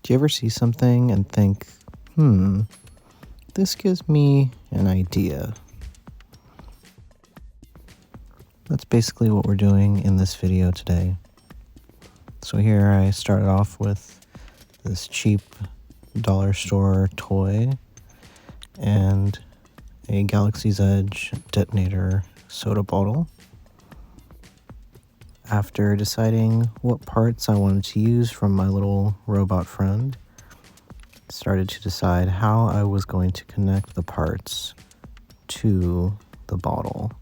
Do you ever see something and think, this gives me an idea? That's basically what we're doing in this video today. So here I started off with this cheap dollar store toy and a Galaxy's Edge detonator soda bottle. After deciding what parts I wanted to use from my little robot friend, started to decide how I was going to connect the parts to the bottle.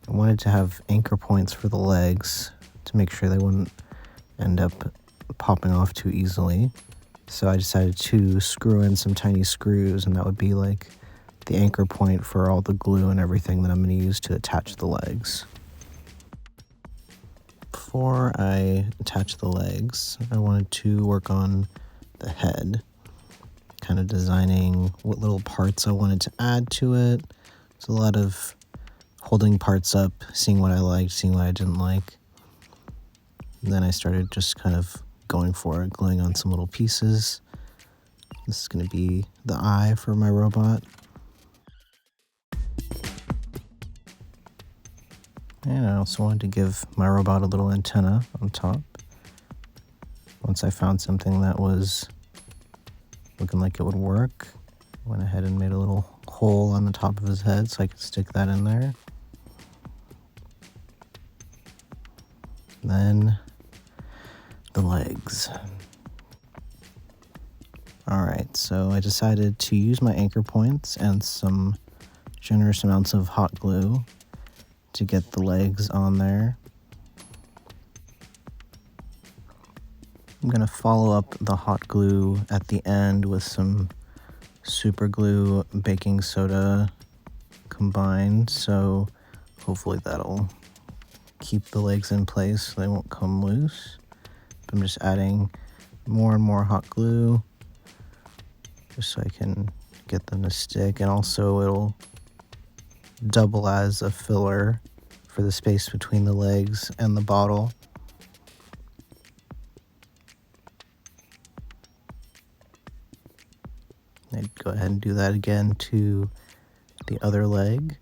I wanted to have anchor points for the legs to make sure they wouldn't end up popping off too easily. So I decided to screw in some tiny screws, and that would be like the anchor point for all the glue and everything that I'm going to use to attach the legs. Before I attach the legs, I wanted to work on the head, kind of designing what little parts I wanted to add to it. There's a lot of holding parts up, seeing what I liked, seeing what I didn't like. And then I started just kind of going for it, gluing on some little pieces. This is going to be the eye for my robot. And I also wanted to give my robot a little antenna on top. Once I found something that was looking like it would work, I went ahead and made a little hole on the top of his head so I could stick that in there. Then the legs. Alright, so I decided to use my anchor points and some generous amounts of hot glue to get the legs on there. I'm going to follow up the hot glue at the end with some super glue baking soda combined, so hopefully that'll keep the legs in place so they won't come loose. I'm just adding more and more hot glue just so I can get them to stick, and also it'll double as a filler for the space between the legs and the bottle. I'd go ahead and do that again to the other leg.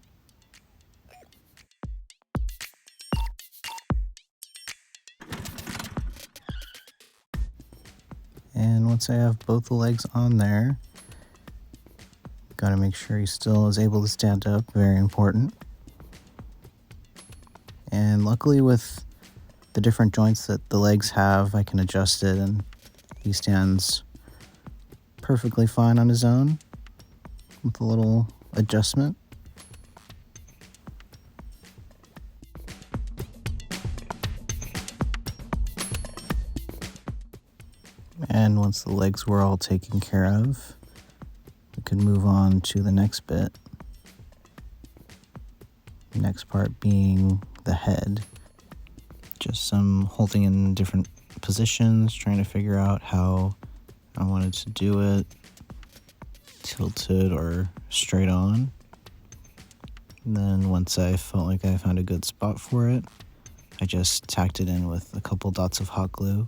And once I have both the legs on there, gotta make sure he still is able to stand up, very important. And luckily with the different joints that the legs have, I can adjust it and he stands perfectly fine on his own with a little adjustment. And once the legs were all taken care of, we could move on to the next bit. The next part being the head. Just some holding in different positions, trying to figure out how I wanted to do it, tilted or straight on. And then once I felt like I found a good spot for it, I just tacked it in with a couple dots of hot glue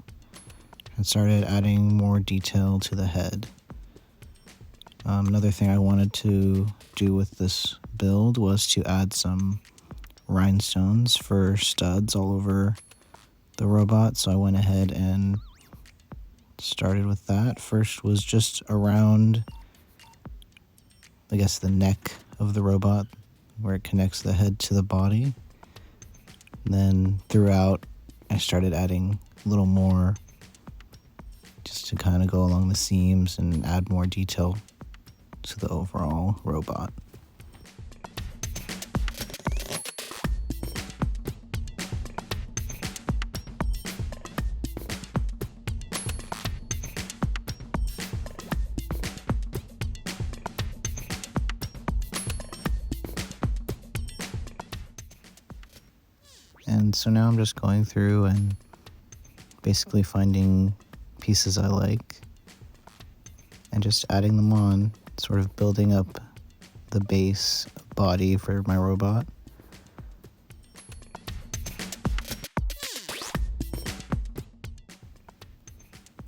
and started adding more detail to the head. Another thing I wanted to do with this build was to add some rhinestones for studs all over the robot, so I went ahead and started with that. First was just around, I guess, the neck of the robot where it connects the head to the body. And then throughout I started adding a little more just to kind of go along the seams and add more detail to the overall robot. And so now I'm just going through and basically finding pieces I like and just adding them on, sort of building up the base body for my robot.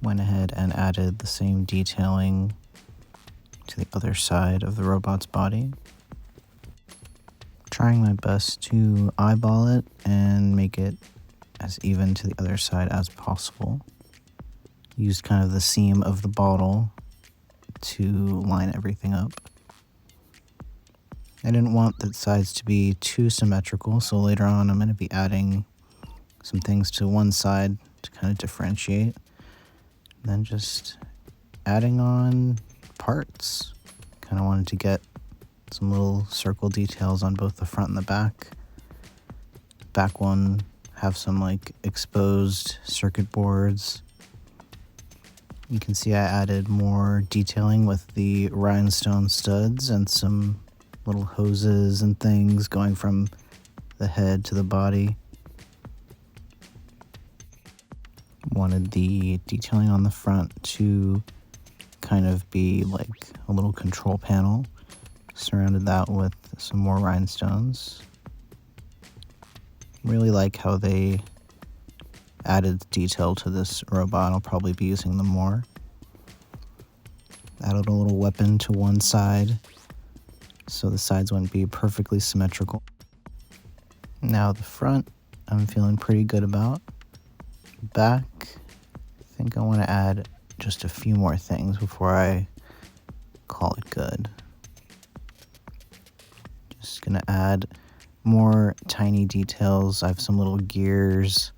Went ahead and added the same detailing to the other side of the robot's body. Trying my best to eyeball it and make it as even to the other side as possible. Used kind of the seam of the bottle to line everything up. I didn't want the sides to be too symmetrical, so later on I'm going to be adding some things to one side to kind of differentiate. And then just adding on parts. Kind of wanted to get some little circle details on both the front and the back. Back one have some like exposed circuit boards. You can see I added more detailing with the rhinestone studs and some little hoses and things going from the head to the body. Wanted the detailing on the front to kind of be like a little control panel. Surrounded that with some more rhinestones. Really like how they added detail to this robot. I'll probably be using them more. Added a little weapon to one side so the sides wouldn't be perfectly symmetrical. Now the front I'm feeling pretty good about. Back, I think I want to add just a few more things before I call it good. Just gonna add more tiny details. I have some little gears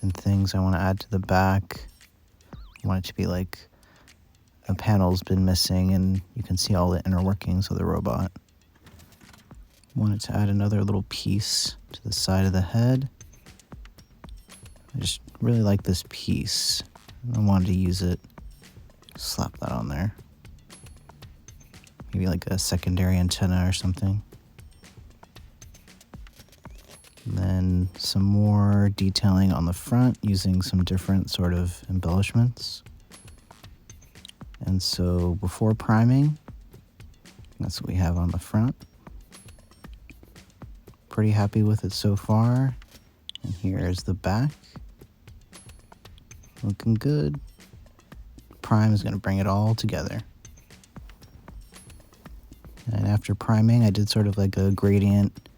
and things I want to add to the back. I want it to be like a panel's been missing and you can see all the inner workings of the robot. Wanted to add another little piece to the side of the head. I just really like this piece. I wanted to use it, slap that on there. Maybe like a secondary antenna or something. And then some more detailing on the front using some different sort of embellishments. And so before priming, that's what we have on the front. Pretty happy with it so far. And here's the back. Looking good. Prime is going to bring it all together. And after priming, I did sort of like a gradient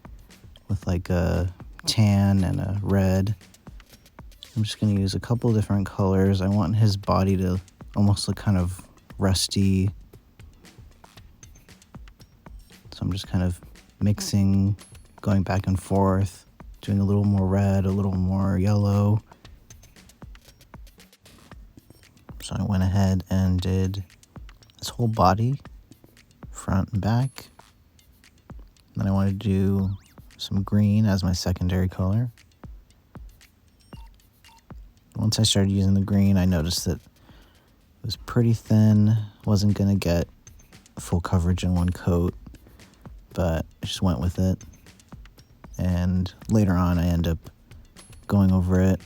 with like a tan and a red. I'm just going to use a couple different colors. I want his body to almost look kind of rusty. So I'm just kind of mixing, going back and forth, doing a little more red, a little more yellow. So I went ahead and did this whole body, front and back. Then I wanted to do some green as my secondary color. Once I started using the green, I noticed that it was pretty thin, wasn't going to get full coverage in one coat, but I just went with it. And later on, I end up going over it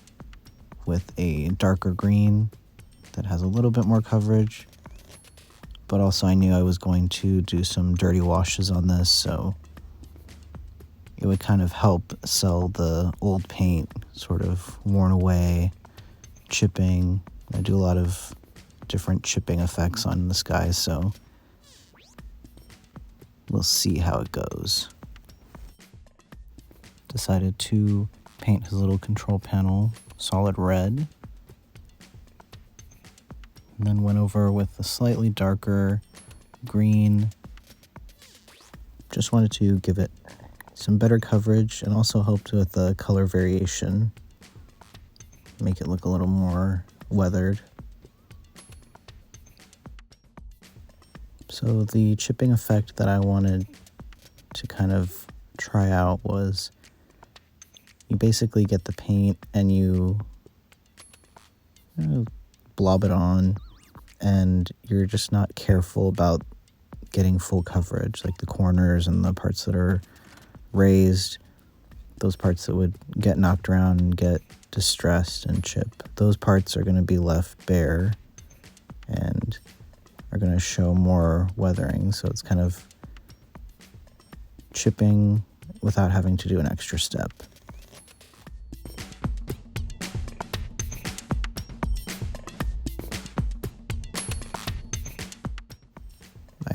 with a darker green that has a little bit more coverage, but also I knew I was going to do some dirty washes on this, so it would kind of help sell the old paint, sort of worn away, chipping. I do a lot of different chipping effects on this guy, so we'll see how it goes. Decided to paint his little control panel solid red. And then went over with a slightly darker green. Just wanted to give it some better coverage and also helped with the color variation. Make it look a little more weathered. So the chipping effect that I wanted to kind of try out was you basically get the paint and you blob it on, and you're just not careful about getting full coverage, like the corners and the parts that are raised, those parts that would get knocked around and get distressed and chip. Those parts are going to be left bare and are going to show more weathering, so it's kind of chipping without having to do an extra step.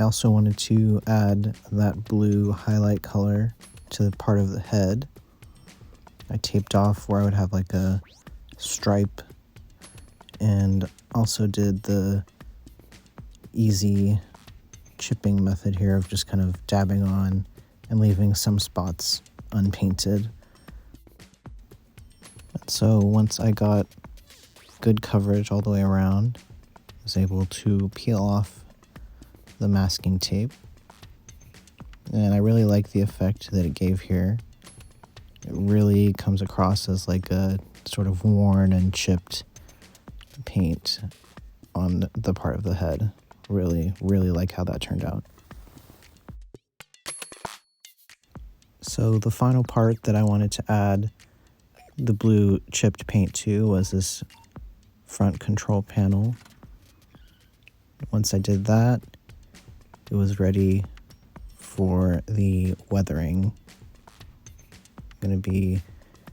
also wanted to add that blue highlight color to the part of the head. I taped off where I would have like a stripe, and also did the easy chipping method here of just kind of dabbing on and leaving some spots unpainted. And so once I got good coverage all the way around, I was able to peel off the masking tape. And I really like the effect that it gave here. It really comes across as like a sort of worn and chipped paint on the part of the head. Really like how that turned out. So the final part that I wanted to add the blue chipped paint to was this front control panel. Once I did that, it was ready for the weathering. I'm going to be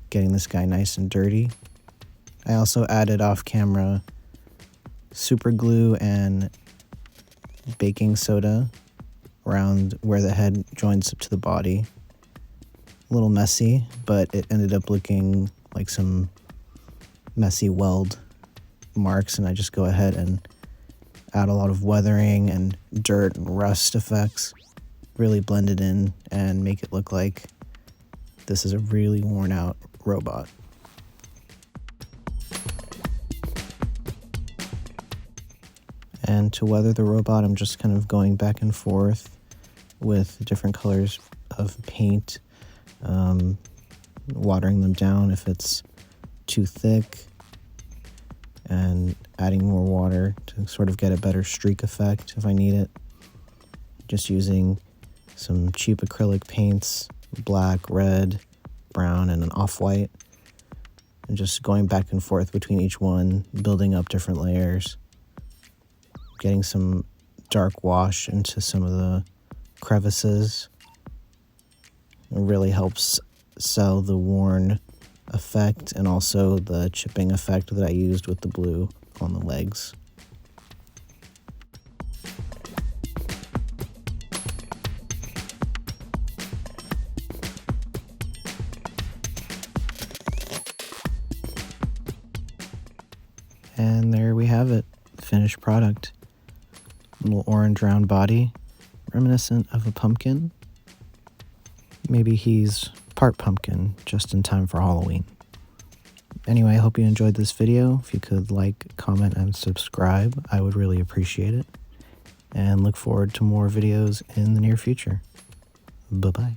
getting this guy nice and dirty. I also added off camera super glue and baking soda around where the head joins up to the body. A little messy, but it ended up looking like some messy weld marks, and I just go ahead and add a lot of weathering and dirt and rust effects, really blend it in and make it look like this is a really worn out robot. And to weather the robot, I'm just kind of going back and forth with different colors of paint, watering them down if it's too thick, and adding more water to sort of get a better streak effect if I need it. Just using some cheap acrylic paints, black, red, brown, and an off-white, and just going back and forth between each one, building up different layers. Getting some dark wash into some of the crevices. It really helps sell the worn effect and also the chipping effect that I used with the blue on the legs. And there we have it, finished product. Little orange round body, reminiscent of a pumpkin. Maybe he's part pumpkin, just in time for Halloween. Anyway, I hope you enjoyed this video. If you could like, comment, and subscribe, I would really appreciate it. And look forward to more videos in the near future. Bye-bye.